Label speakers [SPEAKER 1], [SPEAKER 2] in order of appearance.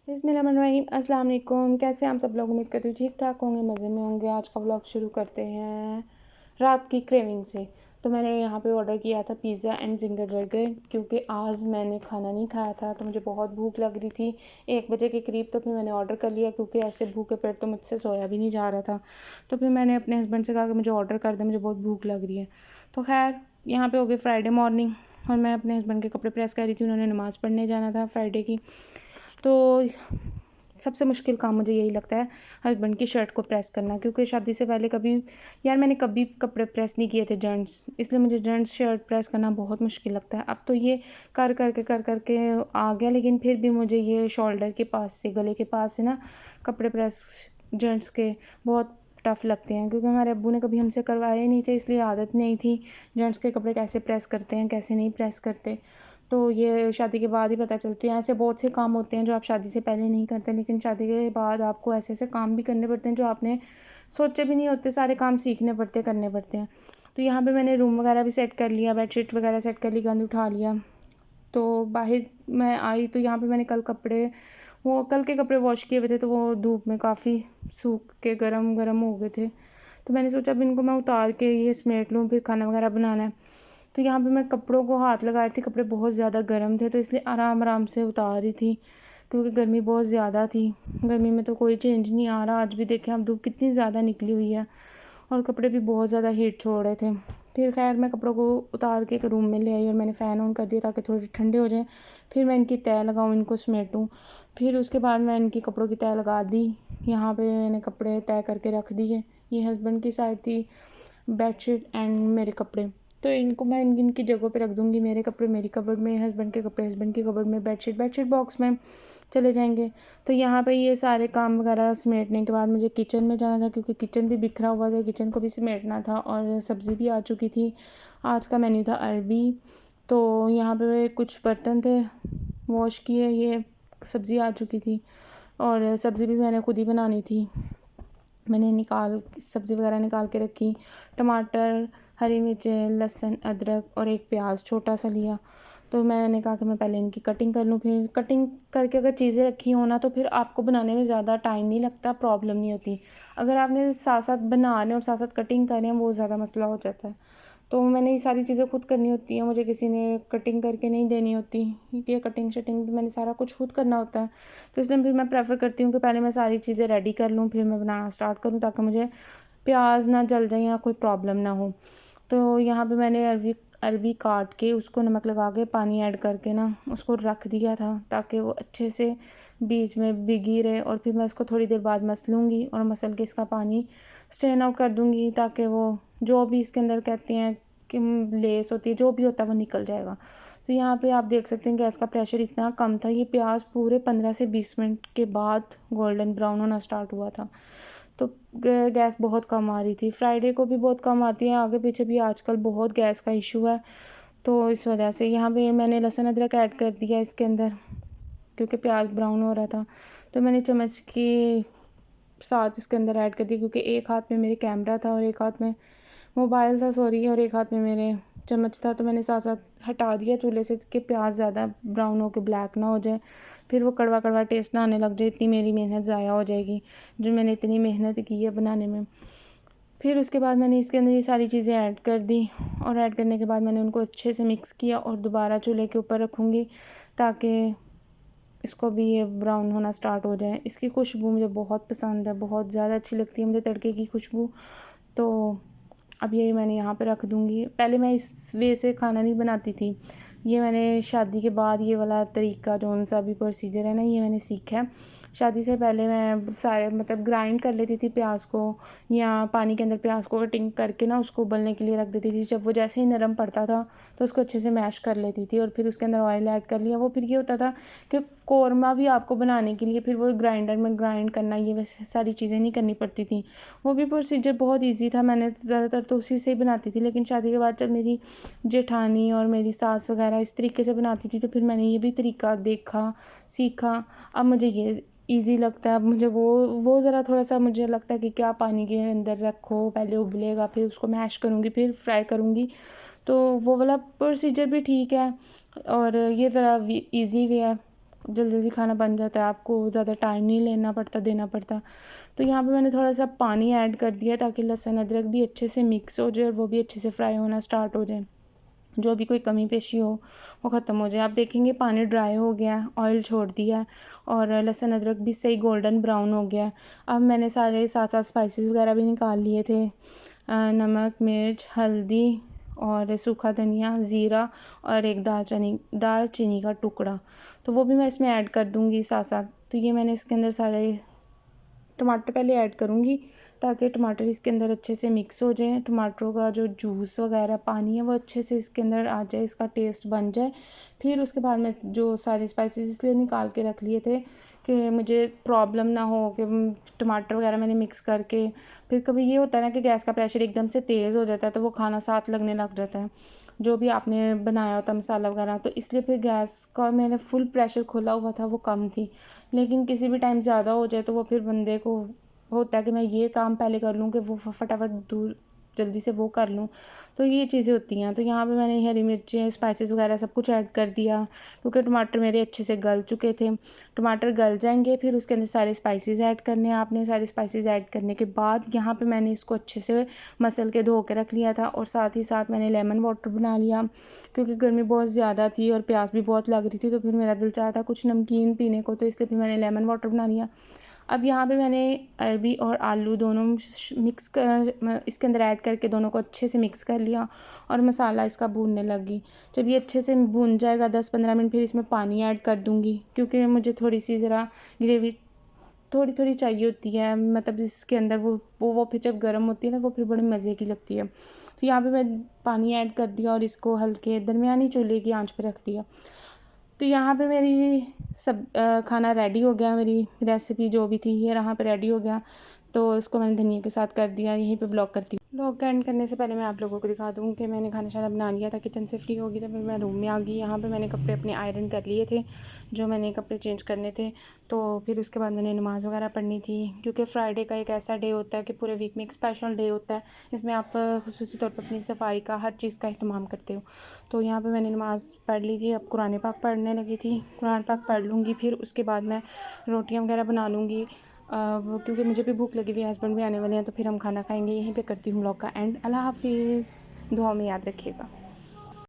[SPEAKER 1] बिस्मिल्लाहिर्रहमानिर्रहीम। अस्सलाम वालेकुम। कैसे हैं आप सब लोग? उम्मीद करती हूँ ठीक ठाक होंगे, मज़े में होंगे। आज का व्लॉग शुरू करते हैं रात की क्रेविंग से। तो मैंने यहाँ पे ऑर्डर किया था पिज़्ज़ा एंड जिंगर बर्गर, क्योंकि आज मैंने खाना नहीं खाया था तो मुझे बहुत भूख लग रही थी 1 बजे के करीब। तो फिर मैंने ऑर्डर कर लिया, क्योंकि ऐसे भूखे पेट तो मुझसे सोया भी नहीं जा रहा था। तो फिर मैंने अपने हस्बैंड से कहा कि मुझे ऑर्डर कर दे, मुझे बहुत भूख लग रही है। तो खैर यहाँ पर हो गई फ्राइडे मॉर्निंग, और मैं अपने हस्बैंड के कपड़े प्रेस कर रही थी। उन्होंने नमाज़ पढ़ने जाना था फ्राइडे की। तो सबसे मुश्किल काम मुझे यही लगता है, हस्बैंड की शर्ट को प्रेस करना, क्योंकि शादी से पहले मैंने कभी कपड़े प्रेस नहीं किए थे जेंट्स, इसलिए मुझे जेंट्स शर्ट प्रेस करना बहुत मुश्किल लगता है। अब तो ये कर करके आ गया, लेकिन फिर भी मुझे ये शोल्डर के पास से, गले के पास से ना कपड़े प्रेस जेंट्स के बहुत टफ़ लगते हैं, क्योंकि हमारे अब्बू ने कभी हमसे करवाए नहीं थे, इसलिए आदत नहीं थी जेंट्स के कपड़े कैसे प्रेस करते हैं, कैसे नहीं प्रेस करते। तो ये शादी के बाद ही पता चलती है। ऐसे बहुत से काम होते हैं जो आप शादी से पहले नहीं करते, लेकिन शादी के बाद आपको ऐसे ऐसे काम भी करने पड़ते हैं जो आपने सोचे भी नहीं होते। सारे काम सीखने पड़ते, करने पड़ते हैं। तो यहाँ पे मैंने रूम वगैरह भी सेट कर लिया, बेडशीट वगैरह सेट कर ली, गंद उठा लिया। तो बाहर मैं आई तो यहाँ पे मैंने कल के कपड़े वॉश किए हुए थे, तो वो धूप में काफ़ी सूख के गरम गरम हो गए थे। तो मैंने सोचा अब इनको मैं उतार के ये समेट लूँ, फिर खाना वगैरह बनाना है। तो यहाँ पे मैं कपड़ों को हाथ लगा रही थी, कपड़े बहुत ज़्यादा गर्म थे, तो इसलिए आराम आराम से उतार रही थी, क्योंकि गर्मी बहुत ज़्यादा थी। गर्मी में तो कोई चेंज नहीं आ रहा। आज भी देखें आप, धूप कितनी ज़्यादा निकली हुई है, और कपड़े भी बहुत ज़्यादा हीट छोड़ रहे थे। फिर खैर मैं कपड़ों को उतार के एक रूम में ले आई, और मैंने फ़ैन ऑन कर दिया ताकि थोड़ी ठंडे हो जाएं। फिर मैं इनकी तह लगाऊँ, इनको समेटूँ। फिर उसके बाद मैं इनकी कपड़ों की तह लगा दी। यहाँ पे मैंने कपड़े तह करके रख दिए। ये हस्बैंड की साइड थी बेडशीट एंड मेरे कपड़े, तो इनको मैं इनकी जगहों पे रख दूँगी। मेरे कपड़े मेरी कबर्ड में, हस्बैंड के कपड़े हस्बैंड की कबर्ड में, बेडशीट बॉक्स में चले जाएंगे। तो यहाँ पे ये सारे काम वगैरह समेटने के बाद मुझे किचन में जाना था, क्योंकि किचन भी बिखरा हुआ था, किचन को भी समेटना था, और सब्ज़ी भी आ चुकी थी। आज का मेन्यू था अरबी। तो यहाँ पे कुछ बर्तन थे वॉश किए, ये सब्ज़ी आ चुकी थी, और सब्ज़ी भी मैंने खुद ही बनानी थी। मैंने सब्ज़ी वगैरह निकाल के रखी। टमाटर, हरी मिर्चें, लहसुन, अदरक और एक प्याज छोटा सा लिया। तो मैंने कहा कि मैं पहले इनकी कटिंग कर लूँ। फिर कटिंग करके अगर चीज़ें रखी हो ना, तो फिर आपको बनाने में ज़्यादा टाइम नहीं लगता, प्रॉब्लम नहीं होती। अगर आपने साथ साथ बना रहे हैं और साथ साथ कटिंग कर रहे हैं, वो ज़्यादा मसला हो जाता है। तो मैंने ये सारी चीज़ें खुद करनी होती हैं, मुझे किसी ने कटिंग करके नहीं देनी होती। ये कटिंग शटिंग मैंने सारा कुछ खुद करना होता है। तो इसलिए फिर मैं प्रेफ़र करती हूँ कि पहले मैं सारी चीज़ें रेडी कर लूँ, फिर मैं बनाना स्टार्ट करूँ, ताकि मुझे प्याज ना जल जाए या कोई प्रॉब्लम ना हो। तो यहाँ पे मैंने अरबी अरबी काट के उसको नमक लगा के पानी ऐड करके ना उसको रख दिया था, ताकि वो अच्छे से बीच में भीगी रहे। और फिर मैं उसको थोड़ी देर बाद मसलूँगी, और मसल के इसका पानी स्ट्रेन आउट कर दूँगी, ताकि वो जो भी इसके अंदर कहते हैं कि लेस होती है, जो भी होता है वो निकल जाएगा। तो यहाँ पे आप देख सकते हैं गैस का प्रेशर इतना कम था। ये प्याज पूरे 15 से 20 मिनट के बाद गोल्डन ब्राउन होना स्टार्ट हुआ था। तो गैस बहुत कम आ रही थी। फ्राइडे को भी बहुत कम आती है, आगे पीछे भी आजकल बहुत गैस का इशू है। तो इस वजह से यहाँ पे मैंने लहसुन अदरक ऐड कर दिया इसके अंदर, क्योंकि प्याज ब्राउन हो रहा था। तो मैंने चम्मच के साथ इसके अंदर ऐड कर दिया, क्योंकि एक हाथ में मेरे कैमरा था और एक हाथ में मोबाइल था, सॉरी, और एक हाथ में मेरे चम्मच था। तो मैंने साथ साथ हटा दिया चूल्हे से कि प्याज ज़्यादा ब्राउन होकर ब्लैक ना हो जाए, फिर वो कड़वा कड़वा टेस्ट ना आने लग जाए, इतनी मेरी मेहनत ज़ाया हो जाएगी जो मैंने इतनी मेहनत की है बनाने में। फिर उसके बाद मैंने इसके अंदर ये सारी चीज़ें ऐड कर दी, और ऐड करने के बाद मैंने उनको अच्छे से मिक्स किया, और दोबारा चूल्हे के ऊपर रखूँगी ताकि इसको भी ये ब्राउन होना स्टार्ट हो जाए। इसकी खुशबू मुझे बहुत पसंद है, बहुत ज़्यादा अच्छी लगती है मुझे तड़के की खुशबू। तो अब ये मैंने यहाँ पे रख दूँगी। पहले मैं इस वे से खाना नहीं बनाती थी, ये मैंने शादी के बाद ये वाला तरीका जौन सा भी प्रोसीजर है ना, ये मैंने सीखा है। शादी से पहले मैं सारे मतलब ग्राइंड कर लेती थी प्याज को, या पानी के अंदर प्याज को कटिंग करके ना उसको उबलने के लिए रख देती थी। जब वो जैसे ही नरम पड़ता था तो उसको अच्छे से मैश कर लेती थी, और फिर उसके अंदर ऑयल ऐड कर लिया। वो फिर ये होता था कि कौरमा भी आपको बनाने के लिए फिर वो ग्राइंडर में ग्राइंड करना, ये वैसे सारी चीज़ें नहीं करनी पड़ती थी। वो भी प्रोसीजर बहुत ईजी था, मैंने ज़्यादातर तो उसी से ही बनाती थी। लेकिन शादी के बाद जब मेरी जेठानी और मेरी सास वगैरह इस तरीके से बनाती थी, तो फिर मैंने ये भी तरीका देखा, सीखा। अब मुझे ये ईज़ी लगता है। अब मुझे वो ज़रा थोड़ा-सा मुझे लगता है कि क्या पानी के अंदर रखो, पहले उबलेगा, फिर उसको मैश करूँगी, फिर फ्राई करूँगी। तो वो वाला प्रोसीजर भी ठीक है, और ये ज़रा ईज़ी वे है। जल्दी जल्दी खाना बन जाता है, आपको ज़्यादा टाइम नहीं देना पड़ता। तो यहाँ पे मैंने थोड़ा सा पानी ऐड कर दिया ताकि लहसुन अदरक भी अच्छे से मिक्स हो जाए और वो भी अच्छे से फ्राई होना स्टार्ट हो जाए, जो भी कोई कमी पेशी हो वो ख़त्म हो जाए। आप देखेंगे पानी ड्राई हो गया, ऑयल छोड़ दिया और लहसुन अदरक भी सही गोल्डन ब्राउन हो गया। अब मैंने सारे साथ साथ स्पाइसेस वगैरह भी निकाल लिए थे, नमक, मिर्च, हल्दी और सूखा धनिया, ज़ीरा और एक दालचीनी का टुकड़ा, तो वो भी मैं इसमें ऐड कर दूँगी साथ साथ। तो ये मैंने इसके अंदर सारे टमाटर पहले ऐड करूँगी ताकि टमाटर इसके अंदर अच्छे से मिक्स हो जाए, टमाटरों का जो जूस वगैरह पानी है वो अच्छे से इसके अंदर आ जाए, इसका टेस्ट बन जाए। फिर उसके बाद मैं जो सारे स्पाइसेस इसलिए निकाल के रख लिए थे कि मुझे प्रॉब्लम ना हो कि टमाटर वगैरह मैंने मिक्स करके, फिर कभी ये होता है ना कि गैस का प्रेशर एकदम से तेज़ हो जाता है तो वो खाना साथ लगने लग जाता है, जो भी आपने बनाया होता मसाला वगैरह। तो इसलिए फिर गैस का मैंने फुल प्रेशर खोला हुआ था, वो कम थी। लेकिन किसी भी टाइम ज़्यादा हो जाए तो वो फिर बंदे को होता है कि मैं ये काम पहले कर लूँ कि वो फटाफट दूर जल्दी से वो कर लूँ, तो ये चीज़ें होती हैं। तो यहाँ पे मैंने हरी मिर्चें, स्पाइसेस वगैरह सब कुछ ऐड कर दिया क्योंकि टमाटर मेरे अच्छे से गल चुके थे। टमाटर गल जाएंगे फिर उसके अंदर सारे स्पाइसेस ऐड करने हैं आपने। सारे स्पाइसेस ऐड करने के बाद यहाँ पे मैंने इसको अच्छे से मसल के धो के रख लिया था और साथ ही साथ मैंने लेमन वाटर बना लिया क्योंकि गर्मी बहुत ज़्यादा थी और प्यास भी बहुत लग रही थी, तो फिर मेरा दिल चाहा था कुछ नमकीन पीने को, तो इसलिए फिर मैंने लेमन वाटर बना लिया। अब यहाँ पे मैंने अरबी और आलू दोनों इसके अंदर ऐड करके दोनों को अच्छे से मिक्स कर लिया और मसाला इसका भूनने लगी। जब ये अच्छे से भून जाएगा 10-15 मिनट, फिर इसमें पानी ऐड कर दूँगी क्योंकि मुझे थोड़ी सी ज़रा ग्रेवी थोड़ी थोड़ी चाहिए होती है, मतलब इसके अंदर वो फिर जब गर्म होती है ना वो फिर बड़े मज़े की लगती है। तो यहाँ पे मैं पानी ऐड कर दिया और इसको हल्के दरमियानी चूल्हे की आंच पे रख दिया। तो यहाँ पे मेरी सब खाना रेडी हो गया, मेरी रेसिपी जो भी थी ये यहाँ पे रेडी हो गया। तो इसको मैंने धनिया के साथ कर दिया। यहीं पे ब्लॉग करती हूँ। ब्लॉग का एंड करने से पहले मैं आप लोगों को दिखा दूँ कि मैंने खाना शाना बना लिया था, किचन से फ्री होगी तो फिर मैं रूम में आ गई। यहाँ पे मैंने कपड़े अपने आयरन कर लिए थे, जो मैंने कपड़े चेंज करने थे। तो फिर उसके बाद मैंने नमाज़ वगैरह पढ़नी थी क्योंकि फ्राइडे का एक ऐसा डे होता है कि पूरे वीक में एक स्पेशल डे होता है, इसमें आप ख़ुसूसी तौर पर अपनी सफाई का हर चीज़ का अहतमाम करते हो। तो यहाँ पे मैंने नमाज़ पढ़ ली थी, अब कुरान पाक पढ़ने लगी थी। कुरान पाक पढ़ लूँगी, फिर उसके बाद मैं रोटियाँ वगैरह बना लूँगी क्योंकि मुझे भी भूख लगी हुई है, हस्बैंड भी आने वाले हैं, तो फिर हम खाना खाएंगे। यहीं पे करती हूँ व्लॉग का एंड। अल्लाह हाफिज़, दुआ में याद रखिएगा।